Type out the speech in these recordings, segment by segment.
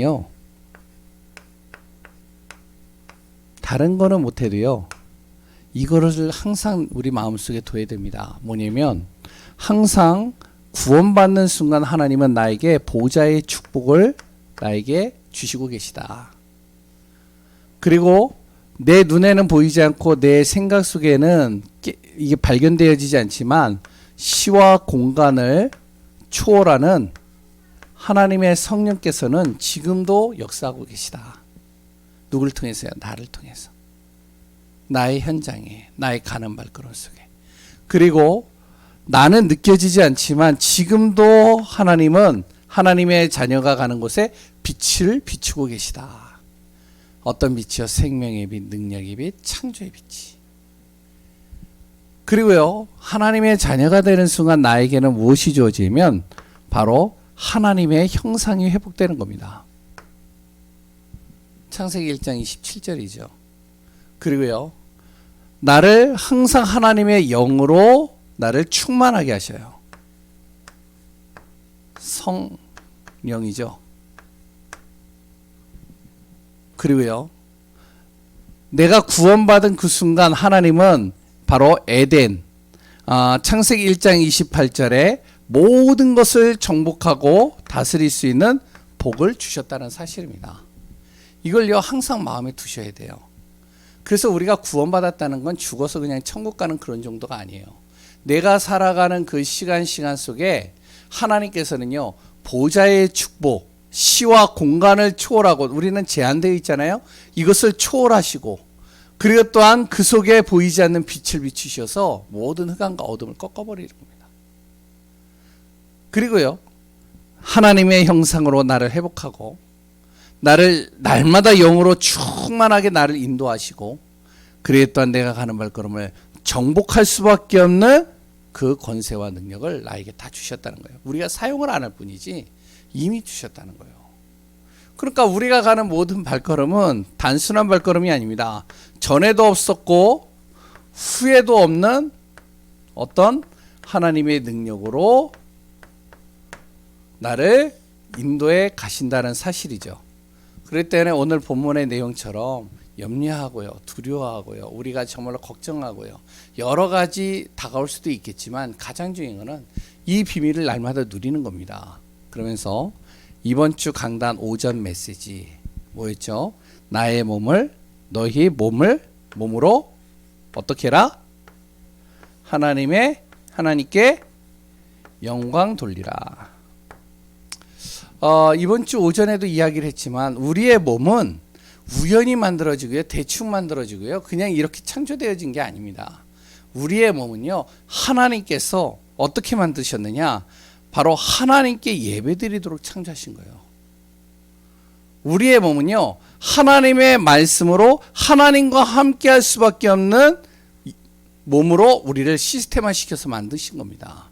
요. 다른 거는 못해도요. 이거를 항상 우리 마음속에 둬야 됩니다. 뭐냐면 항상 구원받는 순간 하나님은 나에게 보좌의 축복을 나에게 주시고 계시다. 그리고 내 눈에는 보이지 않고 내 생각 속에는 이게 발견되어지지 않지만 시와 공간을 초월하는 하나님의 성령께서는 지금도 역사하고 계시다. 누굴 통해서요? 나를 통해서. 나의 현장에, 나의 가는 발걸음 속에. 그리고 나는 느껴지지 않지만 지금도 하나님은 하나님의 자녀가 가는 곳에 빛을 비추고 계시다. 어떤 빛이요? 생명의 빛, 능력의 빛, 창조의 빛이. 그리고요, 하나님의 자녀가 되는 순간 나에게는 무엇이 주어지면 바로 하나님의 형상이 회복되는 겁니다. 창세기 1장 27절이죠. 그리고요, 나를 항상 하나님의 영으로 나를 충만하게 하셔요. 성령이죠. 그리고요, 내가 구원받은 그 순간 하나님은 바로 에덴, 창세기 1장 28절에 모든 것을 정복하고 다스릴 수 있는 복을 주셨다는 사실입니다. 이걸요, 항상 마음에 두셔야 돼요. 그래서 우리가 구원받았다는 건 죽어서 그냥 천국 가는 그런 정도가 아니에요. 내가 살아가는 그 시간 속에 하나님께서는요, 보좌의 축복, 시와 공간을 초월하고, 우리는 제한되어 있잖아요. 이것을 초월하시고, 그리고 또한 그 속에 보이지 않는 빛을 비추셔서 모든 흑암과 어둠을 꺾어버리는 겁니다. 그리고요, 하나님의 형상으로 나를 회복하고 나를 날마다 영으로 충만하게 나를 인도하시고, 그리고 또한 내가 가는 발걸음을 정복할 수밖에 없는 그 권세와 능력을 나에게 다 주셨다는 거예요. 우리가 사용을 안 할 뿐이지 이미 주셨다는 거예요. 그러니까 우리가 가는 모든 발걸음은 단순한 발걸음이 아닙니다. 전에도 없었고 후에도 없는 어떤 하나님의 능력으로 나를 인도해 가신다는 사실이죠. 그렇기 때문에 오늘 본문의 내용처럼 염려하고요, 두려워하고요, 우리가 정말로 걱정하고요, 여러 가지 다가올 수도 있겠지만 가장 중요한 것은 이 비밀을 날마다 누리는 겁니다. 그러면서 이번 주 강단 오전 메시지 뭐였죠? 나의 몸을 너희 몸으로 어떻게 해라? 하나님께 영광 돌리라. 이번 주 오전에도 이야기를 했지만 우리의 몸은 우연히 만들어지고요, 대충 만들어지고요, 그냥 이렇게 창조되어진 게 아닙니다. 우리의 몸은요, 하나님께서 어떻게 만드셨느냐? 바로 하나님께 예배드리도록 창조하신 거예요. 우리의 몸은요, 하나님의 말씀으로 하나님과 함께 할 수밖에 없는 몸으로 우리를 시스템화시켜서 만드신 겁니다.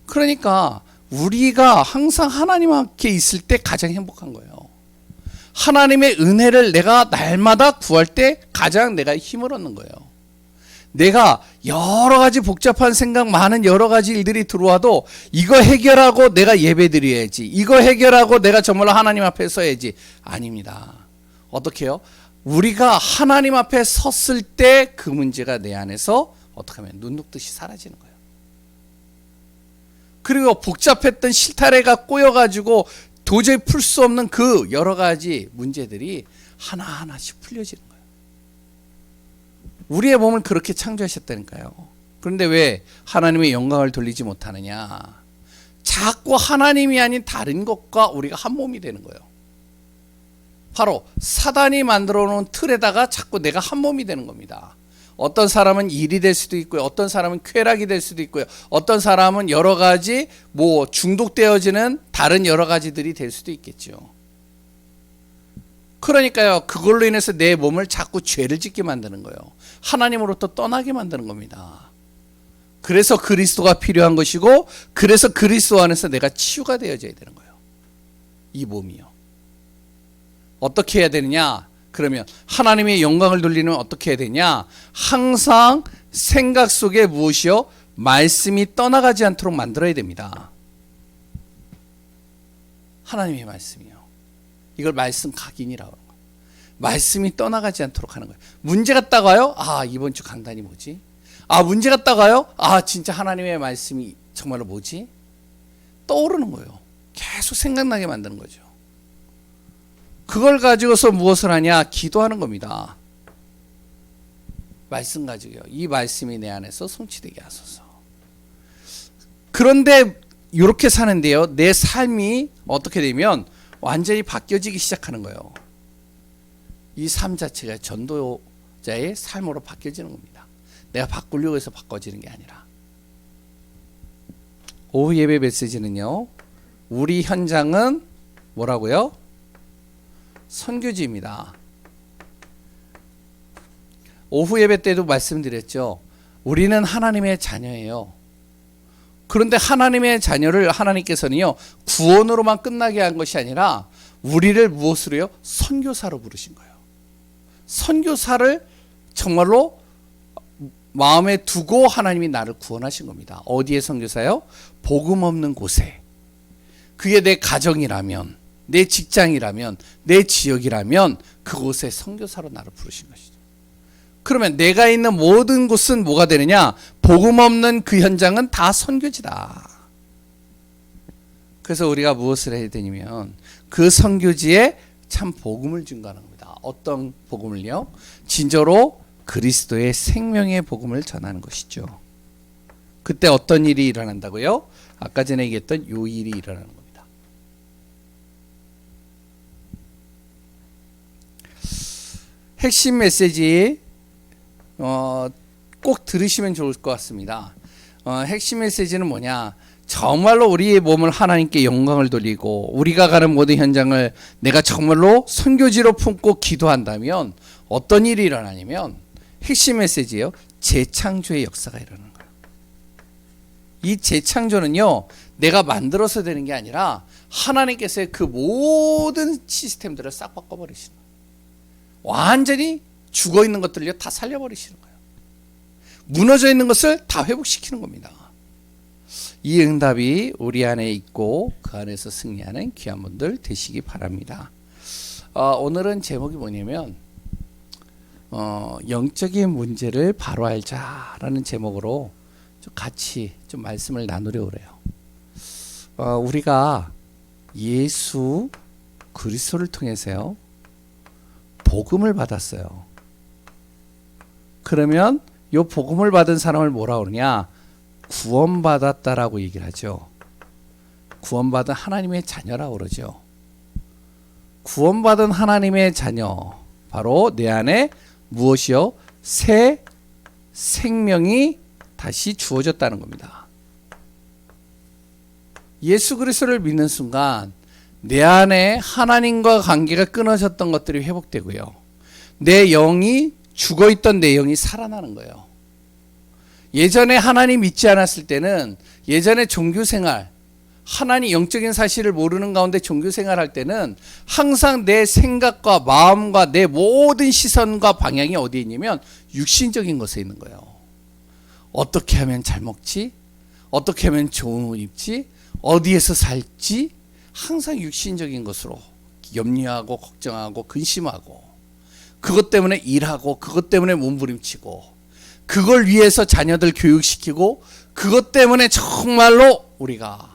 그러니까 우리가 항상 하나님 함께 있을 때 가장 행복한 거예요. 하나님의 은혜를 내가 날마다 구할 때 가장 내가 힘을 얻는 거예요. 내가 여러 가지 복잡한 생각, 많은 여러 가지 일들이 들어와도 이거 해결하고 내가 예배 드려야지, 이거 해결하고 내가 정말로 하나님 앞에 서야지. 아닙니다. 어떻게 해요? 우리가 하나님 앞에 섰을 때 그 문제가 내 안에서 어떻게 하면 눈 녹듯이 사라지는 거예요. 그리고 복잡했던 실타래가 꼬여가지고 도저히 풀 수 없는 그 여러 가지 문제들이 하나하나씩 풀려지는 거예요. 우리의 몸을 그렇게 창조하셨다니까요. 그런데 왜 하나님의 영광을 돌리지 못하느냐? 자꾸 하나님이 아닌 다른 것과 우리가 한 몸이 되는 거예요. 바로 사단이 만들어 놓은 틀에다가 자꾸 내가 한 몸이 되는 겁니다. 어떤 사람은 일이 될 수도 있고요, 어떤 사람은 쾌락이 될 수도 있고요, 어떤 사람은 여러 가지 중독되어지는 다른 여러 가지들이 될 수도 있겠죠. 그러니까요, 그걸로 인해서 내 몸을 자꾸 죄를 짓게 만드는 거예요. 하나님으로부터 떠나게 만드는 겁니다. 그래서 그리스도가 필요한 것이고, 그래서 그리스도 안에서 내가 치유가 되어져야 되는 거예요. 이 몸이요. 어떻게 해야 되느냐? 그러면 하나님의 영광을 돌리려면 어떻게 해야 되냐? 항상 생각 속에 무엇이요? 말씀이 떠나가지 않도록 만들어야 됩니다. 하나님의 말씀이요. 이걸 말씀 각인이라고 하는 거예요. 말씀이 떠나가지 않도록 하는 거예요. 문제가 따가요? 아, 이번 주 강단이 뭐지? 아, 문제가 따가요? 아, 진짜 하나님의 말씀이 정말로 뭐지? 떠오르는 거예요. 계속 생각나게 만드는 거죠. 그걸 가지고서 무엇을 하냐? 기도하는 겁니다. 말씀 가지고요. 이 말씀이 내 안에서 성취되게 하소서. 그런데 이렇게 사는데요, 내 삶이 어떻게 되면 완전히 바뀌어지기 시작하는 거예요. 이 삶 자체가 전도자의 삶으로 바뀌어지는 겁니다. 내가 바꾸려고 해서 바꿔지는 게 아니라. 오후 예배 메시지는요, 우리 현장은 뭐라고요? 선교지입니다. 오후 예배 때도 말씀드렸죠. 우리는 하나님의 자녀예요. 그런데 하나님의 자녀를 하나님께서는요, 구원으로만 끝나게 한 것이 아니라 우리를 무엇으로요? 선교사로 부르신 거예요. 선교사를 정말로 마음에 두고 하나님이 나를 구원하신 겁니다. 어디에 선교사요? 복음 없는 곳에. 그게 내 가정이라면, 내 직장이라면, 내 지역이라면 그곳에 선교사로 나를 부르신 것이죠. 그러면 내가 있는 모든 곳은 뭐가 되느냐? 복음 없는 그 현장은 다 선교지다. 그래서 우리가 무엇을 해야 되냐면 그 선교지에 참 복음을 증거하는 겁니다. 어떤 복음을요? 진저로 그리스도의 생명의 복음을 전하는 것이죠. 그때 어떤 일이 일어난다고요? 아까 전에 얘기했던 요 일이 일어나는 겁니다. 핵심 메시지 꼭 들으시면 좋을 것 같습니다. 핵심 메시지는 뭐냐? 정말로 우리의 몸을 하나님께 영광을 돌리고 우리가 가는 모든 현장을 내가 정말로 선교지로 품고 기도한다면 어떤 일이 일어나냐면 핵심 메시지예요. 재창조의 역사가 일어나는 거예요. 이 재창조는요, 내가 만들어서 되는 게 아니라 하나님께서의 그 모든 시스템들을 싹 바꿔버리시는 거예요. 완전히 죽어있는 것들을요 다 살려버리시는 거예요. 무너져 있는 것을 다 회복시키는 겁니다. 이 응답이 우리 안에 있고 그 안에서 승리하는 귀한 분들 되시기 바랍니다. 오늘은 제목이 뭐냐면 영적인 문제를 바로 알자라는 제목으로 좀 같이 좀 말씀을 나누려고 그래요. 우리가 예수 그리스도를 통해서요 복음을 받았어요. 그러면 이 복음을 받은 사람을 뭐라 그러냐? 구원받았다라고 얘기를 하죠. 구원받은 하나님의 자녀라고 그러죠. 구원받은 하나님의 자녀, 바로 내 안에 무엇이요? 새 생명이 다시 주어졌다는 겁니다. 예수 그리스도를 믿는 순간 내 안에 하나님과 관계가 끊어졌던 것들이 회복되고요. 내 영이 죽어있던 내 영이 살아나는 거예요. 예전에 하나님 믿지 않았을 때는, 예전에 종교생활, 하나님 영적인 사실을 모르는 가운데 종교생활 할 때는 항상 내 생각과 마음과 내 모든 시선과 방향이 어디에 있냐면 육신적인 것에 있는 거예요. 어떻게 하면 잘 먹지? 어떻게 하면 좋은 옷 입지? 어디에서 살지? 항상 육신적인 것으로 염려하고 걱정하고 근심하고, 그것 때문에 일하고, 그것 때문에 몸부림치고, 그걸 위해서 자녀들 교육시키고, 그것 때문에 정말로 우리가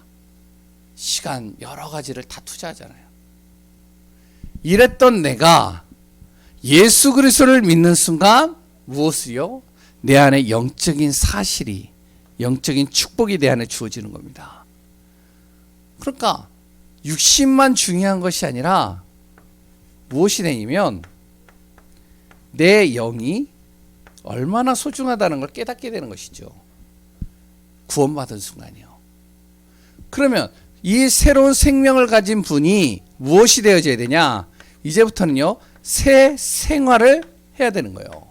시간 여러 가지를 다 투자하잖아요. 이랬던 내가 예수 그리스도를 믿는 순간 무엇이요? 내 안에 영적인 사실이, 영적인 축복이 내 안에 주어지는 겁니다. 그러니까 육신만 중요한 것이 아니라 무엇이 되냐면 내 영이 얼마나 소중하다는 걸 깨닫게 되는 것이죠. 구원받은 순간이요. 그러면 이 새로운 생명을 가진 분이 무엇이 되어져야 되냐? 이제부터는요, 새 생활을 해야 되는 거예요.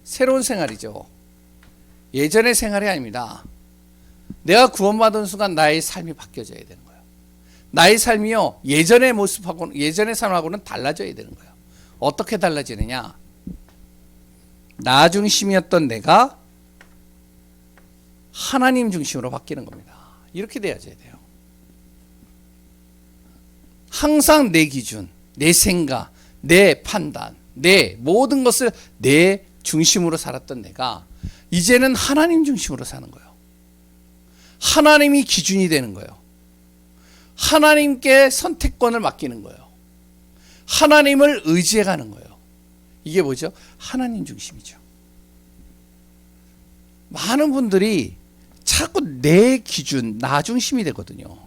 새로운 생활이죠. 예전의 생활이 아닙니다. 내가 구원받은 순간 나의 삶이 바뀌어져야 되는 거예요. 나의 삶이요, 예전의 모습하고는, 예전의 삶하고는 달라져야 되는 거예요. 어떻게 달라지느냐? 나 중심이었던 내가 하나님 중심으로 바뀌는 겁니다. 이렇게 되어져야 돼요. 항상 내 기준, 내 생각, 내 판단, 내 모든 것을 내 중심으로 살았던 내가 이제는 하나님 중심으로 사는 거예요. 하나님이 기준이 되는 거예요. 하나님께 선택권을 맡기는 거예요. 하나님을 의지해 가는 거예요. 이게 뭐죠? 하나님 중심이죠. 많은 분들이 자꾸 내 기준, 나 중심이 되거든요.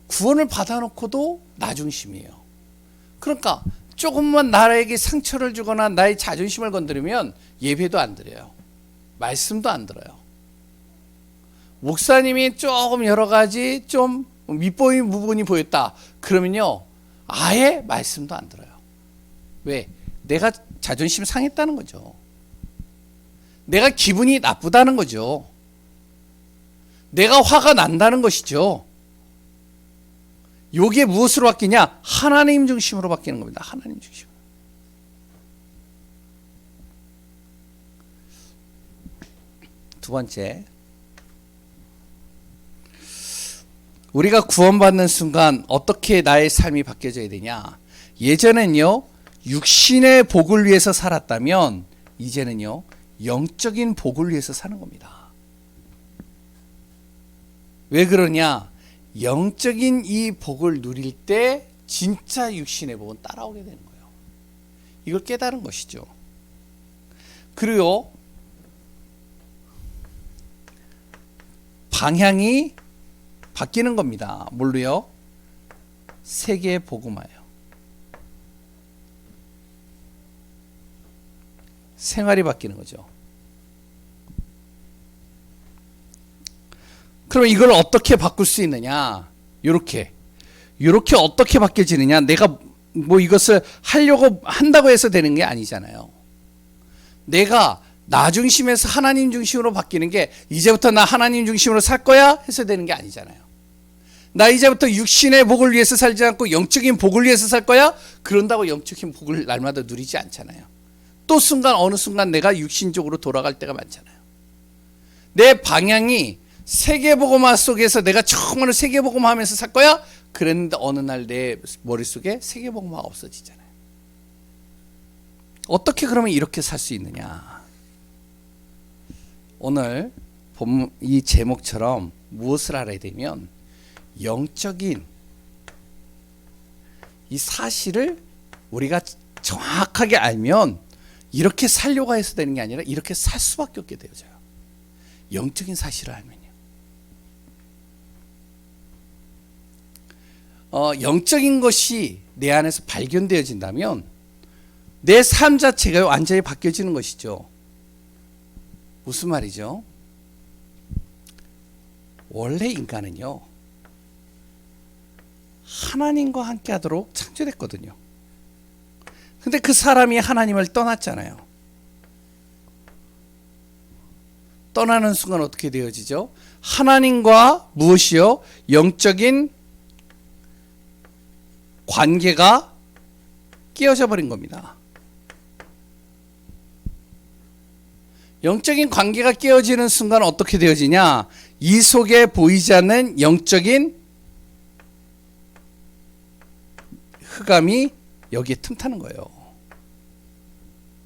구원을 받아놓고도 나 중심이에요. 그러니까 조금만 나에게 상처를 주거나 나의 자존심을 건드리면 예배도 안 드려요. 말씀도 안 들어요. 목사님이 조금 여러 가지 좀 밑보인 부분이 보였다. 그러면요, 아예 말씀도 안 들어요. 왜? 내가 자존심 상했다는 거죠. 내가 기분이 나쁘다는 거죠. 내가 화가 난다는 것이죠. 요게 무엇으로 바뀌냐? 하나님 중심으로 바뀌는 겁니다. 하나님 중심. 두 번째, 우리가 구원받는 순간 어떻게 나의 삶이 바뀌어져야 되냐? 예전엔요, 육신의 복을 위해서 살았다면 이제는요, 영적인 복을 위해서 사는 겁니다. 왜 그러냐? 영적인 이 복을 누릴 때 진짜 육신의 복은 따라오게 되는 거예요. 이걸 깨달은 것이죠. 그리고 방향이 바뀌는 겁니다. 뭘로요? 세계 복음화예요. 생활이 바뀌는 거죠. 그럼 이걸 어떻게 바꿀 수 있느냐? 요렇게 어떻게 바뀌어지느냐? 내가 뭐 이것을 하려고 한다고 해서 되는 게 아니잖아요. 내가 나 중심에서 하나님 중심으로 바뀌는 게 이제부터 나 하나님 중심으로 살 거야 해서 되는 게 아니잖아요. 나 이제부터 육신의 복을 위해서 살지 않고 영적인 복을 위해서 살 거야? 그런다고 영적인 복을 날마다 누리지 않잖아요. 또 어느 순간 내가 육신적으로 돌아갈 때가 많잖아요. 내 방향이 세계복음화 속에서 내가 정말 세계복음화 하면서 살 거야? 그랬는데 어느 날 내 머릿속에 세계복음화가 없어지잖아요. 어떻게 그러면 이렇게 살 수 있느냐? 오늘 본 이 제목처럼 무엇을 알아야 되면 영적인 이 사실을 우리가 정확하게 알면 이렇게 살려고 해서 되는 게 아니라 이렇게 살 수밖에 없게 되어져요. 영적인 사실을 알면요. 영적인 것이 내 안에서 발견되어진다면 내 삶 자체가 완전히 바뀌어지는 것이죠. 무슨 말이죠? 원래 인간은요, 하나님과 함께 하도록 창조됐거든요. 근데 그 사람이 하나님을 떠났잖아요. 떠나는 순간 어떻게 되어지죠? 하나님과 무엇이요? 영적인 관계가 깨어져 버린 겁니다. 영적인 관계가 깨어지는 순간 어떻게 되어지냐? 이 속에 보이지 않는 영적인 흑암이 여기에 틈타는 거예요.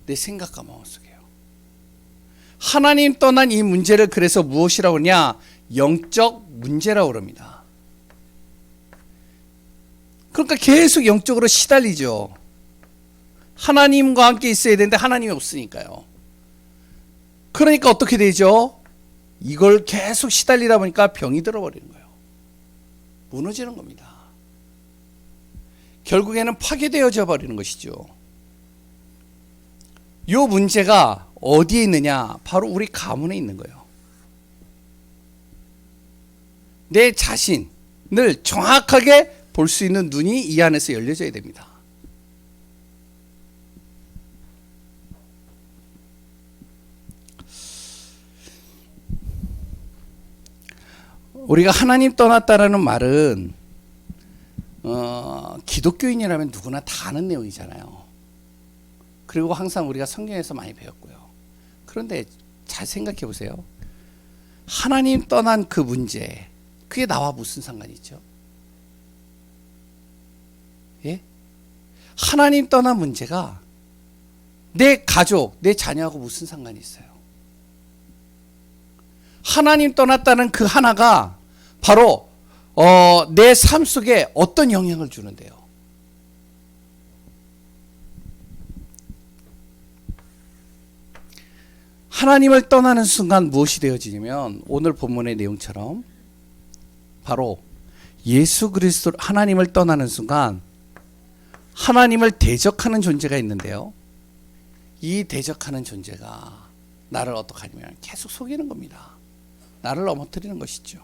내 생각과 마음속에요. 하나님 떠난 이 문제를 그래서 무엇이라고 하냐? 영적 문제라고 그럽니다. 그러니까 계속 영적으로 시달리죠. 하나님과 함께 있어야 되는데 하나님이 없으니까요. 그러니까 어떻게 되죠? 이걸 계속 시달리다 보니까 병이 들어버리는 거예요. 무너지는 겁니다. 결국에는 파괴되어져 버리는 것이죠. 이 문제가 어디에 있느냐? 바로 우리 가문에 있는 거예요. 내 자신을 정확하게 볼 수 있는 눈이 이 안에서 열려져야 됩니다. 우리가 하나님 떠났다라는 말은 기독교인이라면 누구나 다 아는 내용이잖아요. 그리고 항상 우리가 성경에서 많이 배웠고요. 그런데 잘 생각해 보세요. 하나님 떠난 그 문제, 그게 나와 무슨 상관이 있죠? 예? 하나님 떠난 문제가 내 가족, 내 자녀하고 무슨 상관이 있어요? 하나님 떠났다는 그 하나가 바로 내 삶 속에 어떤 영향을 주는데요? 하나님을 떠나는 순간 무엇이 되어지냐면 오늘 본문의 내용처럼 바로 예수 그리스도 하나님을 떠나는 순간 하나님을 대적하는 존재가 있는데요. 이 대적하는 존재가 나를 어떻게 하냐면 계속 속이는 겁니다. 나를 넘어뜨리는 것이죠.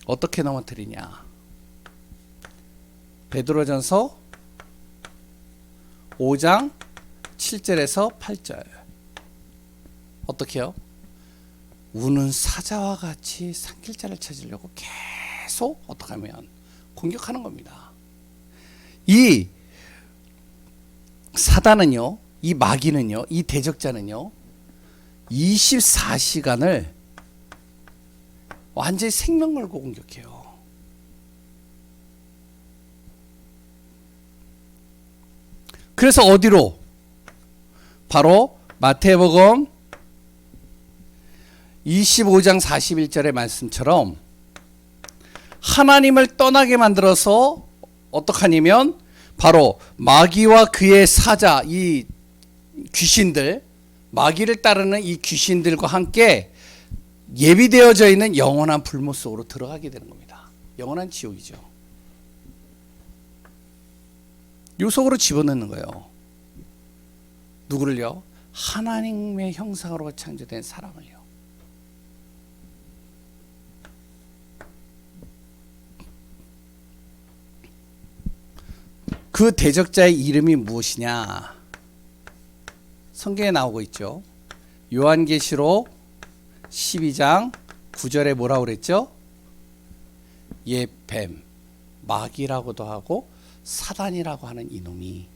어떻게 넘어뜨리냐? 베드로전서 5장 7절에서 8절. 어떻게요? 우는 사자와 같이 삼킬자를 찾으려고 계속 어떻게 하면 공격하는 겁니다. 이 사단은요, 이 마귀는요, 이 대적자는요, 24시간을 완전히 생명 걸고 공격해요. 그래서 어디로? 바로 마태복음 25장 41절의 말씀처럼 하나님을 떠나게 만들어서 어떡하냐면 바로 마귀와 그의 사자, 이 귀신들, 마귀를 따르는 이 귀신들과 함께 예비되어져 있는 영원한 불못 속으로 들어가게 되는 겁니다. 영원한 지옥이죠. 요 속으로 집어넣는 거예요. 누구를요? 하나님의 형상으로 창조된 사람을요. 그 대적자의 이름이 무엇이냐? 성경에 나오고 있죠. 요한계시록 12장 9절에 뭐라고 그랬죠? 뱀, 마귀라고도 하고 사단이라고 하는 이놈이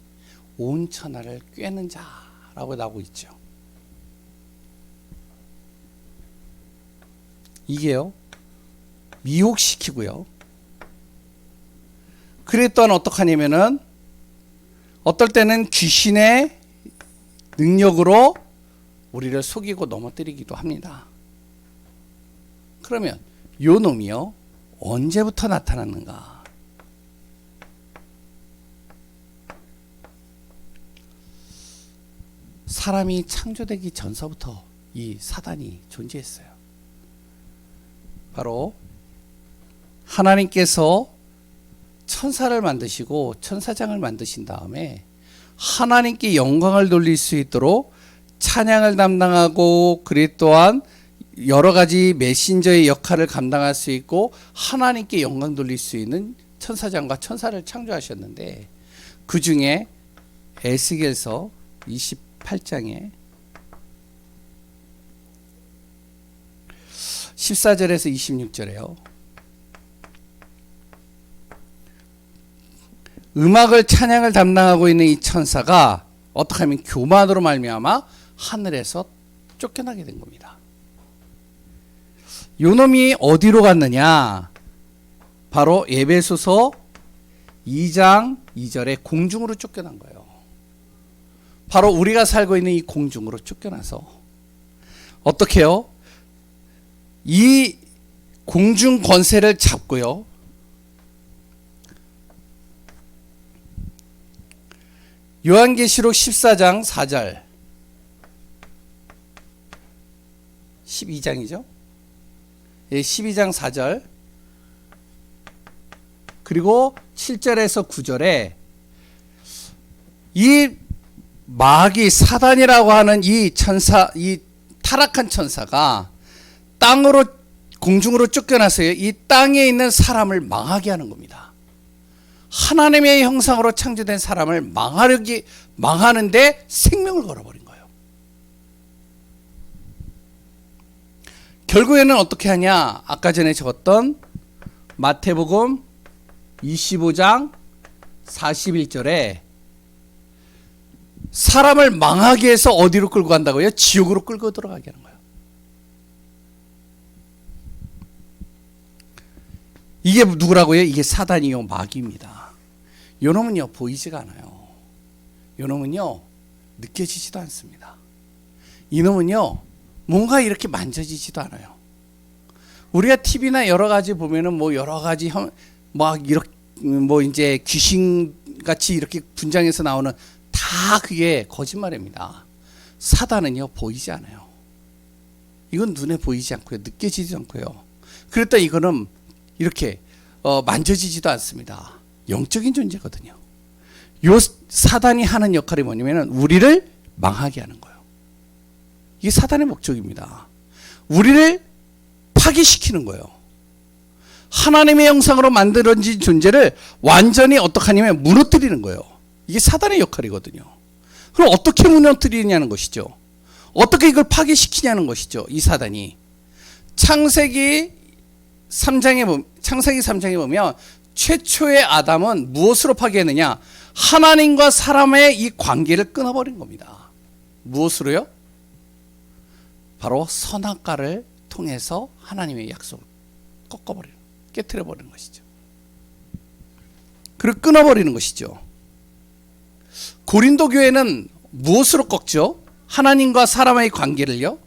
온 천하를 꿰는 자라고 나오고 있죠. 이게요, 미혹시키고요. 그래 또한 어떡하냐면은 어떨 때는 귀신의 능력으로 우리를 속이고 넘어뜨리기도 합니다. 그러면 요 놈이요, 언제부터 나타났는가? 사람이 창조되기 전서부터 이 사단이 존재했어요. 바로 하나님께서 천사를 만드시고 천사장을 만드신 다음에 하나님께 영광을 돌릴 수 있도록 찬양을 담당하고 그리 또한 여러 가지 메신저의 역할을 감당할 수 있고 하나님께 영광 돌릴 수 있는 천사장과 천사를 창조하셨는데 그 중에 에스겔서 28장에 14절에서 26절에요. 음악을 찬양을 담당하고 있는 이 천사가 어떻게 하면 교만으로 말미암아 하늘에서 쫓겨나게 된 겁니다. 요놈이 어디로 갔느냐? 바로 에베소서 2장 2절에 공중으로 쫓겨난 거예요. 바로 우리가 살고 있는 이 공중으로 쫓겨나서 어떻게 해요? 이 공중 권세를 잡고요. 요한계시록 14장 4절 12장이죠. 12장 4절 그리고 7절에서 9절에 이 마귀 사단이라고 하는 이 천사, 이 타락한 천사가 땅으로 공중으로 쫓겨나서요, 이 땅에 있는 사람을 망하게 하는 겁니다. 하나님의 형상으로 창조된 사람을 망하는데 생명을 걸어버린 거예요. 결국에는 어떻게 하냐? 아까 전에 적었던 마태복음 25장 41절에 사람을 망하게 해서 어디로 끌고 간다고요? 지옥으로 끌고 들어가게 하는 거예요. 이게 누구라고요? 이게 사단이요, 마귀입니다. 요놈은요 보이지가 않아요. 요놈은요 느껴지지도 않습니다. 이놈은요 뭔가 이렇게 만져지지도 않아요. 우리가 TV나 여러 가지 보면은 뭐 여러 가지 막 이렇게 뭐 이제 귀신 같이 이렇게 분장해서 나오는 다 그게 거짓말입니다. 사단은요 보이지 않아요. 이건 눈에 보이지 않고요, 느껴지지도 않고요. 그랬다 이거는 이렇게 만져지지도 않습니다. 영적인 존재거든요. 요 사단이 하는 역할이 뭐냐면은 우리를 망하게 하는 거예요. 이게 사단의 목적입니다. 우리를 파괴시키는 거예요. 하나님의 형상으로 만들어진 존재를 완전히 어떻게 하냐면 무너뜨리는 거예요. 이게 사단의 역할이거든요. 그럼 어떻게 무너뜨리냐는 것이죠. 어떻게 이걸 파괴시키냐는 것이죠. 이 사단이. 창세기 3장에 보면 최초의 아담은 무엇으로 파괴했느냐? 하나님과 사람의 이 관계를 끊어버린 겁니다. 무엇으로요? 바로 선악과를 통해서 하나님의 약속을 깨트려버리는 것이죠. 그리고 끊어버리는 것이죠. 고린도 교회는 무엇으로 꺾죠? 하나님과 사람의 관계를요?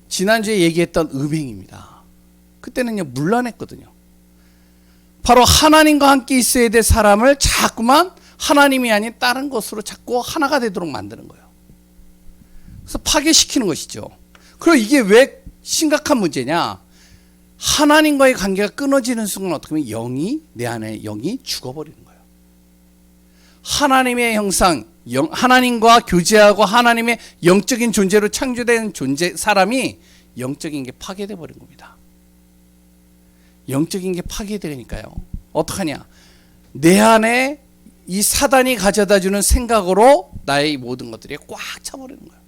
지난주에 얘기했던 음행입니다. 그때는요 문란했거든요. 바로 하나님과 함께 있어야 될 사람을 자꾸만 하나님이 아닌 다른 것으로 자꾸 하나가 되도록 만드는 거예요. 그래서 파괴시키는 것이죠. 그리고 이게 왜 심각한 문제냐? 하나님과의 관계가 끊어지는 순간 어떻게 보면 내 안에 영이 죽어버리는 거예요. 하나님의 형상, 하나님과 교제하고 하나님의 영적인 존재로 창조된 사람이 영적인 게 파괴돼 버린 겁니다. 영적인 게 파괴되니까요. 어떡하냐? 내 안에 이 사단이 가져다 주는 생각으로 나의 모든 것들이 꽉 차버리는 거예요.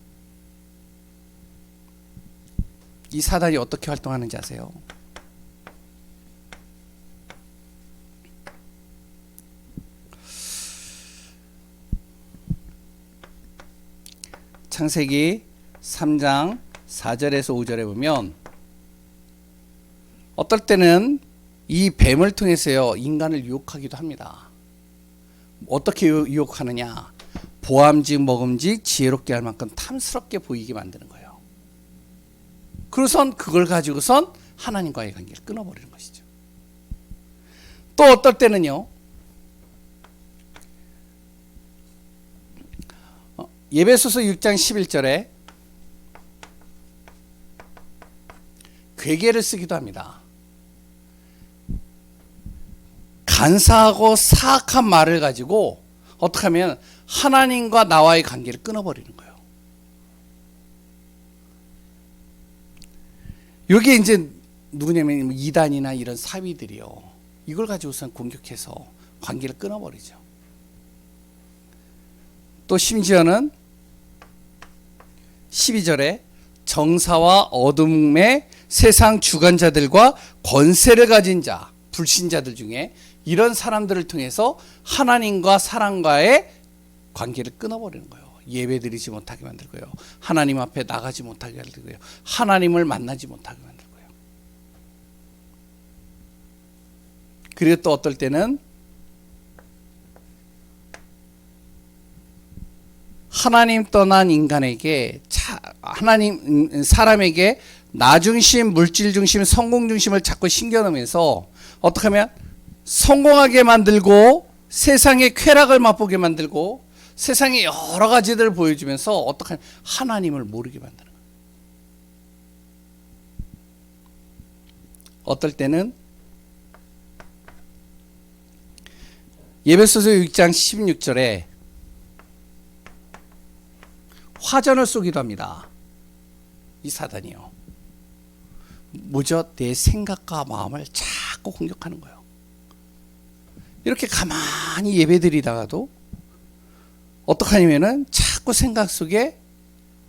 이 사단이 어떻게 활동하는지 아세요? 창세기 3장 4절에서 5절에 보면 어떨 때는 이 뱀을 통해서요 인간을 유혹하기도 합니다. 어떻게 유혹하느냐? 보암직 먹음직 지혜롭게 할 만큼 탐스럽게 보이게 만드는 거예요. 그래선 그걸 가지고선 하나님과의 관계를 끊어버리는 것이죠. 또 어떨 때는요 에베소서 6장 11절에 괴계를 쓰기도 합니다. 간사하고 사악한 말을 가지고 어떻게 하면 하나님과 나와의 관계를 끊어버리는 거예요. 여기 이제 누구냐면 이단이나 이런 사위들이요. 이걸 가지고선 공격해서 관계를 끊어버리죠. 또 심지어는 12절에 정사와 어둠의 세상 주관자들과 권세를 가진 자, 불신자들 중에 이런 사람들을 통해서 하나님과 사람과의 관계를 끊어버리는 거예요. 예배드리지 못하게 만들고요. 하나님 앞에 나가지 못하게 만들고요. 하나님을 만나지 못하게 만들고요. 그리고 또 어떨 때는 하나님 떠난 인간에게 사람에게 나 중심, 물질 중심, 성공 중심을 자꾸 신겨놓으면서 어떻게 하면 성공하게 만들고 세상의 쾌락을 맛보게 만들고 세상의 여러 가지들을 보여주면서 어떻게 하면 하나님을 모르게 만드는 거예요. 어떨 때는 에베소서 6장 16절에 화전을 쏘기도 합니다. 이 사단이요. 뭐죠? 내 생각과 마음을 자꾸 공격하는 거예요. 이렇게 가만히 예배드리다가도 어떻게 하냐면은 자꾸 생각 속에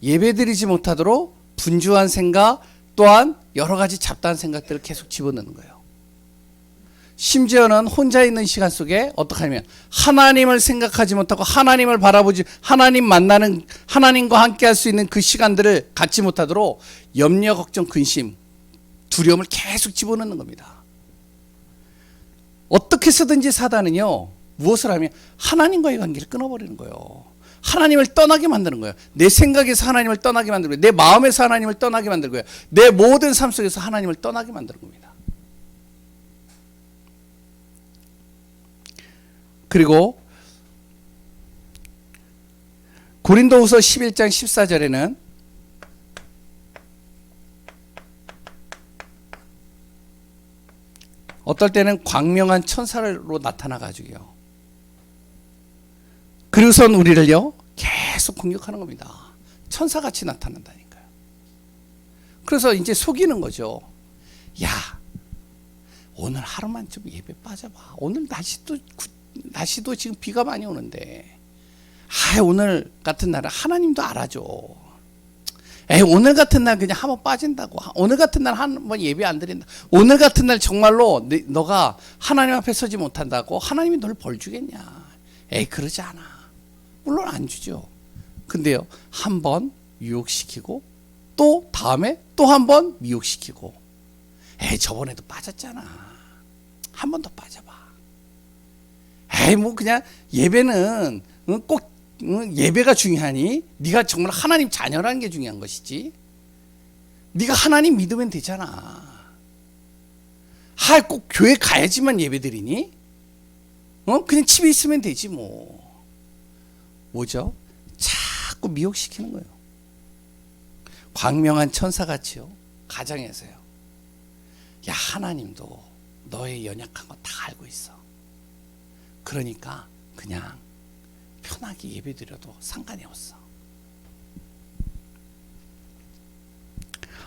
예배드리지 못하도록 분주한 생각 또한 여러 가지 잡다한 생각들을 계속 집어넣는 거예요. 심지어는 혼자 있는 시간 속에 어떻게 하냐면 하나님을 생각하지 못하고 하나님을 바라보지 하나님 만나는 하나님과 함께 할 수 있는 그 시간들을 갖지 못하도록 염려, 걱정, 근심, 두려움을 계속 집어넣는 겁니다. 어떻게 쓰든지 사단은요 무엇을 하면 하나님과의 관계를 끊어버리는 거예요. 하나님을 떠나게 만드는 거예요. 내 생각에서 하나님을 떠나게 만들고요. 내 마음에서 하나님을 떠나게 만들고요. 내 모든 삶 속에서 하나님을 떠나게 만드는 겁니다. 그리고 고린도후서 11장 14절에는 어떨 때는 광명한 천사로 나타나 가지고요. 그리고선 우리를요 계속 공격하는 겁니다. 천사같이 나타난다니까요. 그래서 이제 속이는 거죠. 야, 오늘 하루만 좀 예배 빠져봐. 오늘 날씨도 지금 비가 많이 오는데, 오늘 같은 날은 하나님도 알아줘. 오늘 같은 날 그냥 한번 빠진다고. 오늘 같은 날 한번 예배 안 드린다. 오늘 같은 날 정말로 너가 하나님 앞에 서지 못한다고 하나님이 너를 벌 주겠냐? 그러지 않아. 물론 안 주죠. 근데요, 한 번 유혹시키고 또 다음에 또 한 번 미혹시키고, 저번에도 빠졌잖아. 한 번 더 빠져봐. 뭐 그냥 예배는 꼭 예배가 중요하니? 네가 정말 하나님 자녀라는 게 중요한 것이지. 네가 하나님 믿으면 되잖아. 꼭 교회 가야지만 예배 드리니? 그냥 집에 있으면 되지 뭐. 뭐죠? 자꾸 미혹시키는 거예요. 광명한 천사같이요. 가정에서요. 야, 하나님도 너의 연약한 거 다 알고 있어. 그러니까 그냥 편하게 예배드려도 상관이 없어.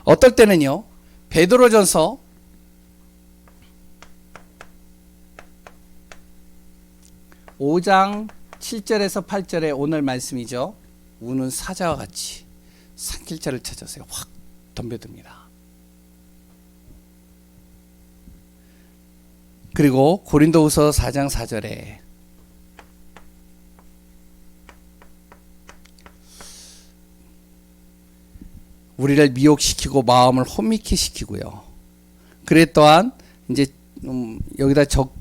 어떨 때는요, 베드로전서 5장 7절에서 8절에 오늘 말씀이죠. 우는 사자와 같이 산길자를 찾아서 확 덤벼듭니다. 그리고 고린도후서 4장 4절에 우리를 미혹시키고 마음을 혼미케 시키고요. 그래 또한 이제 여기다 적지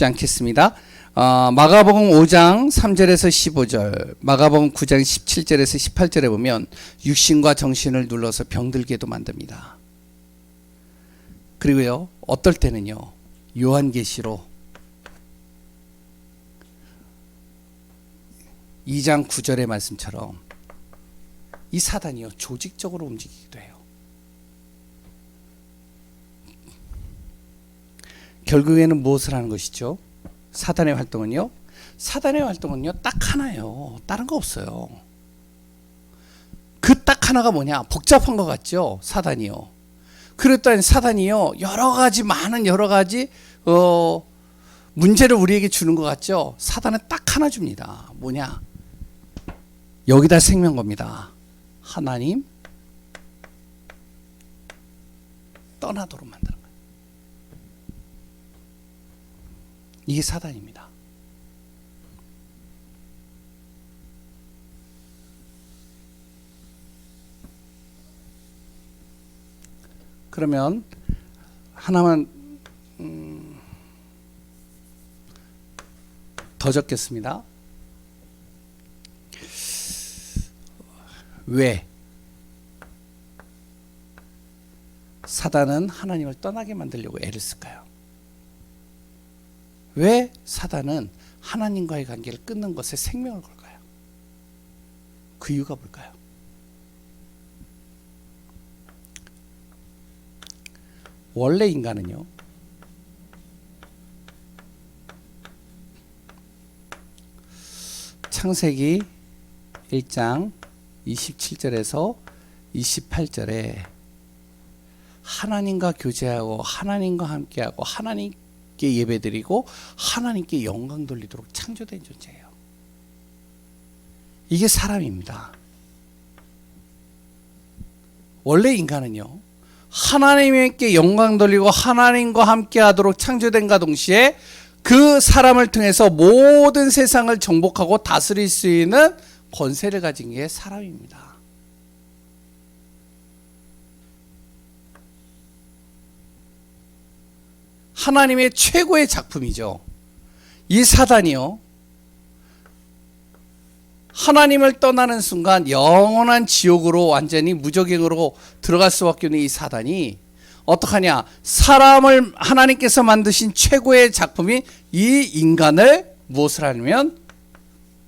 않겠습니다. 마가복음 5장 3절에서 15절, 마가복음 9장 17절에서 18절에 보면 육신과 정신을 눌러서 병들게도 만듭니다. 그리고요, 어떨 때는요, 요한계시록 2장 9절의 말씀처럼 이 사단이요, 조직적으로 움직이기도 해요. 결국에는 무엇을 하는 것이죠? 사단의 활동은요? 사단의 활동은요, 딱 하나예요. 다른 거 없어요. 그 딱 하나가 뭐냐? 복잡한 것 같죠? 사단이요. 그랬더니 사단이요, 많은 여러 가지 문제를 우리에게 주는 것 같죠? 사단은 딱 하나 줍니다. 뭐냐? 여기다 생명 겁니다. 하나님 떠나도록 만드는 거예요. 이게 사단입니다. 그러면 하나만 더 적겠습니다. 왜 사단은 하나님을 떠나게 만들려고 애를 쓸까요? 왜 사단은 하나님과의 관계를 끊는 것에 생명을 걸까요? 그 이유가 뭘까요? 원래 인간은요, 창세기 1장 27절에서 28절에 하나님과 교제하고 하나님과 함께하고 하나님께 예배드리고 하나님께 영광 돌리도록 창조된 존재예요. 이게 사람입니다. 원래 인간은요, 하나님께 영광 돌리고 하나님과 함께하도록 창조된과 동시에 그 사람을 통해서 모든 세상을 정복하고 다스릴 수 있는 권세를 가진 게 사람입니다. 하나님의 최고의 작품이죠. 이 사단이요, 하나님을 떠나는 순간 영원한 지옥으로 완전히 무적행으로 들어갈 수밖에 없는 이 사단이 어떡하냐? 사람을 하나님께서 만드신 최고의 작품이 이 인간을 무엇을 하냐면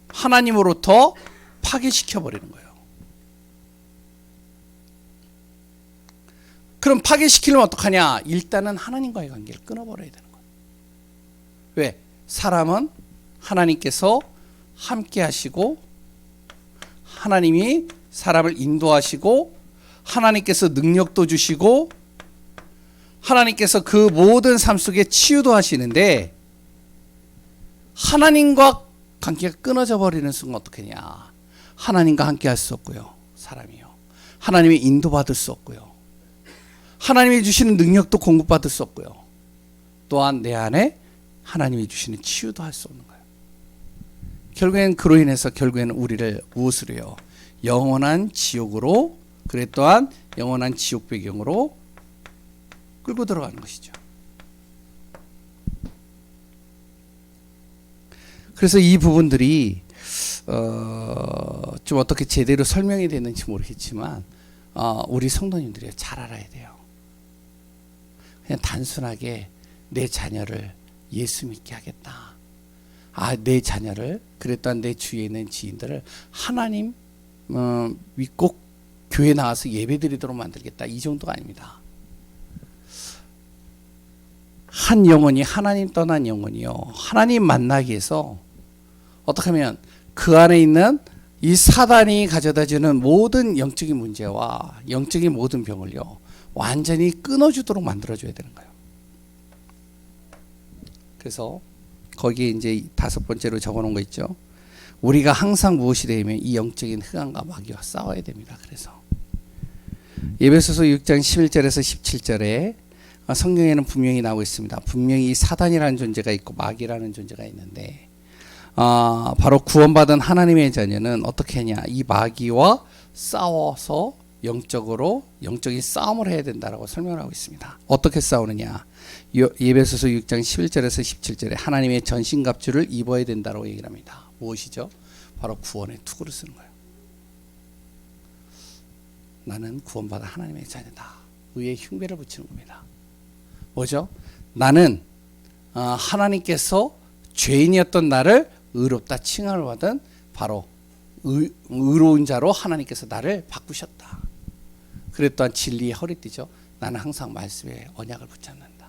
하나님으로부터 파괴시켜 버리는 거예요. 그럼 파괴시키려면 어떡하냐? 일단은 하나님과의 관계를 끊어버려야 되는 거예요. 왜? 사람은 하나님께서 함께 하시고 하나님이 사람을 인도하시고 하나님께서 능력도 주시고 하나님께서 그 모든 삶 속에 치유도 하시는데 하나님과 관계가 끊어져 버리는 순간 어떻게 하냐? 하나님과 함께 할 수 없고요. 사람이요. 하나님의 인도받을 수 없고요. 하나님이 주시는 능력도 공급받을 수 없고요. 또한 내 안에 하나님이 주시는 치유도 할 수 없는 거예요. 결국엔 그로 인해서 결국에는 우리를 무엇으로요? 영원한 지옥으로, 그래 또한 영원한 지옥 배경으로 끌고 들어가는 것이죠. 그래서 이 부분들이 좀 어떻게 제대로 설명이 됐는지 모르겠지만 우리 성도님들이 잘 알아야 돼요. 그냥 단순하게 내 자녀를 예수 믿게 하겠다. 내 자녀를, 그랬던 내 주위에 있는 지인들을 하나님 믿고 교회 나와서 예배 드리도록 만들겠다. 이 정도가 아닙니다. 한 영혼이 하나님 떠난 영혼이요. 하나님 만나기 위해서 어떻게 하면 그 안에 있는 이 사단이 가져다주는 모든 영적인 문제와 영적인 모든 병을요. 완전히 끊어주도록 만들어줘야 되는 거예요. 그래서 거기에 이제 5번째로 적어놓은 거 있죠. 우리가 항상 무엇이 되면 이 영적인 흑암과 마귀와 싸워야 됩니다. 그래서 에베소서 6장 11절에서 17절에 성경에는 분명히 나오고 있습니다. 분명히 사단이라는 존재가 있고 마귀라는 존재가 있는데 바로 구원받은 하나님의 자녀는 어떻게 하냐? 이 마귀와 싸워서 영적인 싸움을 해야 된다라고 설명을 하고 있습니다. 어떻게 싸우느냐? 에베소서 6장 11절에서 17절에 하나님의 전신갑주를 입어야 된다고 얘기를 합니다. 무엇이죠? 바로 구원의 투구를 쓰는 거예요. 나는 구원받은 하나님의 자녀다. 의의 흉배를 붙이는 겁니다. 뭐죠? 나는 하나님께서 죄인이었던 나를 의롭다 칭함을 받은 바로 의로운 자로 하나님께서 나를 바꾸셨다. 그래 또한 진리의 허리띠죠. 나는 항상 말씀에 언약을 붙잡는다.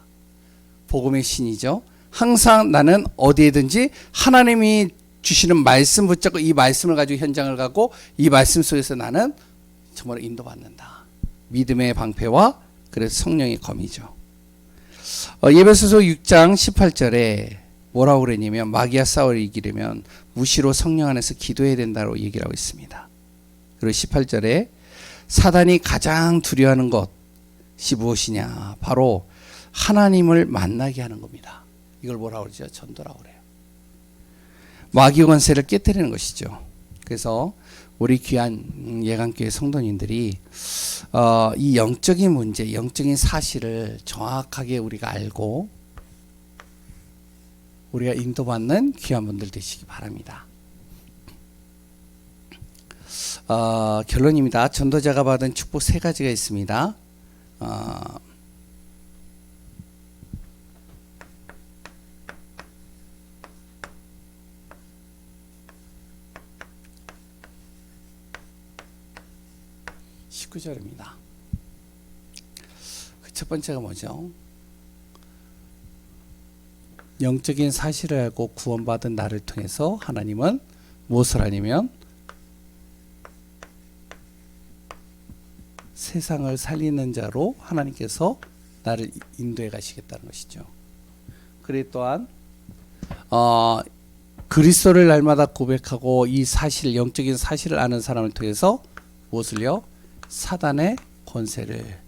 복음의 신이죠. 항상 나는 어디에든지 하나님이 주시는 말씀 붙잡고 이 말씀을 가지고 현장을 가고 이 말씀 속에서 나는 정말 인도받는다. 믿음의 방패와 그래서 성령의 검이죠. 에베소서 6장 18절에 뭐라고 그랬냐면 마귀와 싸우려 이기려면 무시로 성령 안에서 기도해야 된다고 얘기를 하고 있습니다. 그리고 18절에 사단이 가장 두려워하는 것이 무엇이냐? 바로 하나님을 만나게 하는 겁니다. 이걸 뭐라고 그러죠? 전도라고 그래요. 마귀 권세를 깨뜨리는 것이죠. 그래서 우리 귀한 예강교회 성도님들이 이 영적인 문제, 영적인 사실을 정확하게 우리가 알고 우리가 인도받는 귀한 분들 되시기 바랍니다. 결론입니다. 전도자가 받은 축복 3가지가 있습니다. 19절입니다. 첫 번째가 뭐죠? 영적인 사실을 알고 구원받은 나를 통해서 하나님은 무엇을 하냐면 세상을 살리는 자로 하나님께서 나를 인도해 가시겠다는 것이죠. 그래 또한 그리스도를 날마다 고백하고 이 사실, 영적인 사실을 아는 사람을 통해서 무엇을요? 사단의 권세를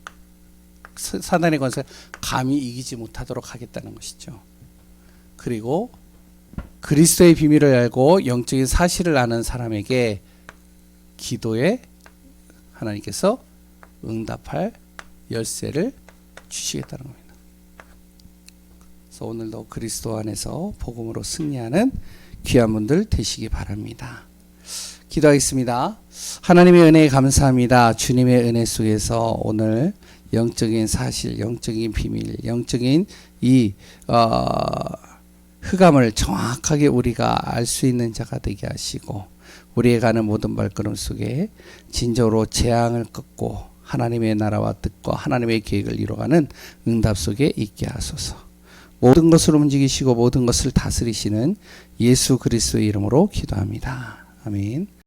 감히 이기지 못하도록 하겠다는 것이죠. 그리고 그리스도의 비밀을 알고 영적인 사실을 아는 사람에게 기도에 하나님께서 응답할 열쇠를 주시겠다는 겁니다. 그래서 오늘도 그리스도 안에서 복음으로 승리하는 귀한 분들 되시기 바랍니다. 기도하겠습니다. 하나님의 은혜에 감사합니다. 주님의 은혜 속에서 오늘 영적인 사실, 영적인 비밀, 영적인 이 흑암을 정확하게 우리가 알 수 있는 자가 되게 하시고, 우리의 가는 모든 발걸음 속에 진정으로 재앙을 끊고 하나님의 나라와 뜻과 하나님의 계획을 이루어가는 응답 속에 있게 하소서. 모든 것을 움직이시고 모든 것을 다스리시는 예수 그리스도의 이름으로 기도합니다. 아멘.